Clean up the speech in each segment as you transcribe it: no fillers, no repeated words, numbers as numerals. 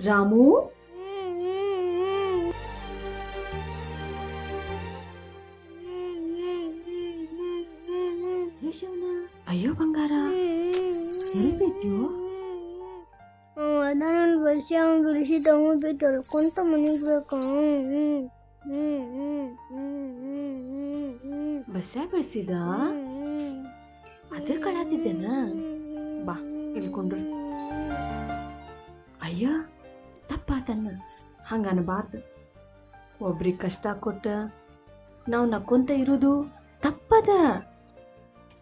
ರಾಮು ಅಯ್ಯೋ ಬಂಗಾರ ಎಲ್ಲಿದ್ಯೋ ನಾನು ವರ್ಷ ಬಿಡಿಸಿ ತಗೊಂಡ್ಬಿಟ್ಟು ತೊಳ್ಕೊಂತ ಮನೆಗೆ ಬೇಕು ಬಸ್ಸಾಗ ಬೆಳೆಸಿದ ಅದೇ ಕಳಾತಿದ್ದೇನ ಬಾ ಇಳ್ಕೊಂಡ್ರು ಅಯ್ಯ ತಪ್ಪಾತನ್ನ ಹಂಗ ಅನ್ಬಾರ್ದು ಒಬ್ರಿಗೆ ಕಷ್ಟ ಕೊಟ್ಟ ನಾವು ನಕ್ಕೊಂತ ಇರೋದು ತಪ್ಪದ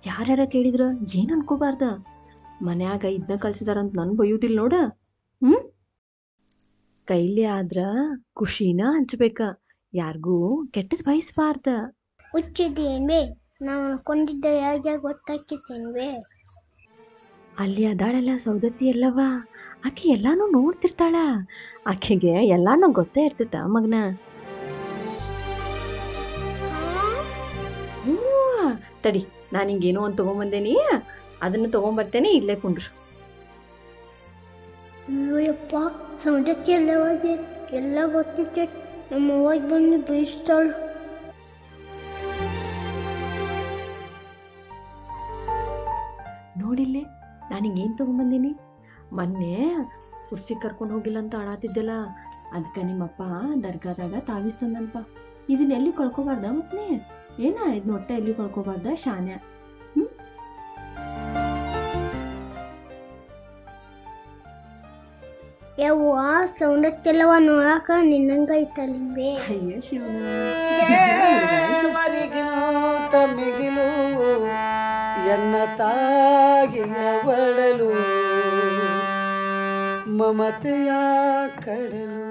ಯಾರ್ಯಾರ ಕೇಳಿದ್ರ ಏನ್ ಅನ್ಕೋಬಾರ್ದ ಮನ್ಯಾಗ ಇದನ್ನ ಕಲ್ಸಿದಾರಂತ ನನ್ ಬೈಯುದಿಲ್ಲ ನೋಡ ಕೈಲಿ ಆದ್ರ ಖುಷಿನ ಹಂಚ್ಬೇಕ ಯಾರಿಗೂ ಕೆಟ್ಟದ್ ಬಯಸ್ಬಾರ್ದ ಹುಚ್ಚಿದೇನ್ಬೇ ನಾವು ಅನ್ಕೊಂಡಿದ್ದ ಯಾಕೆ ಗೊತ್ತಾಕಿತ್ತೇನ್ಬೇ ಅಲ್ಲಿ ಅದಾಳೆಲ್ಲ ಸೌದತ್ತಿ ಎಲ್ಲವ ಆಕೆ ಎಲ್ಲಾನು ನೋಡ್ತಿರ್ತಾಳ ಆಕೆಗೆ ಎಲ್ಲಾನು ಗೊತ್ತೇ ಇರ್ತೈತ ಮಗನ ಹ್ಞೂ ತಡಿ ನಾನು ಹಿಂಗೇನೋ ಒಂದು ತೊಗೊಂಬಂದೇನಿ ಅದನ್ನು ತೊಗೊಂಬರ್ತೇನೆ ಇಲ್ಲೇ ಕುಂಡ್ರು ಅಯ್ಯಪ್ಪ ಸೌದತ್ತಿ ಎಲ್ಲವಾಗೆ ಎಲ್ಲ ಗೊತ್ತಿತ್ತೆ ನಮ್ಮ ಅವಾಗ ಬಂದು ಬಯಸ್ತಾಳು ನೋಡಿಲ್ಲೇ ನಾನು ಹಿಂಗೇನು ತೊಗೊಂಬಂದೀನಿ ಮೊನ್ನೆ ಕುರ್ಸಿ ಕರ್ಕೊಂಡು ಹೋಗಿಲ್ಲ ಅಂತ ಆಡಾತಿದ್ದೆಲ್ಲ ಅದಕ್ಕೆ ನಿಮ್ಮಪ್ಪ ದರ್ಗಾದಾಗ ತಾವಿಸ್ತಂದನಪ್ಪ ಇದನ್ನ ಎಲ್ಲಿ ಕಳ್ಕೊಬಾರ್ದ ಮತ್ತೆ ಏನ ಇದನ್ನ ಹೊಟ್ಟೆ ಎಲ್ಲಿ ಕಳ್ಕೊಬಾರ್ದ ಶಾನ್ಯ ಯವ್ವ ಸೌಂದತ್ತೆಲ್ಲವ ನೋಡಾಕ ನಿನ್ನಂಗ ಐತಲ್ಲಿಂಬೆ ಅಯ್ಯೋ ಶಿವನ ಮರಿಗಿಂತ ಮಿಗಿಲು ಎನ್ನ ತಾಗಿಯ ಒಡಲು ಮಮತೆಯ ಕಡಲು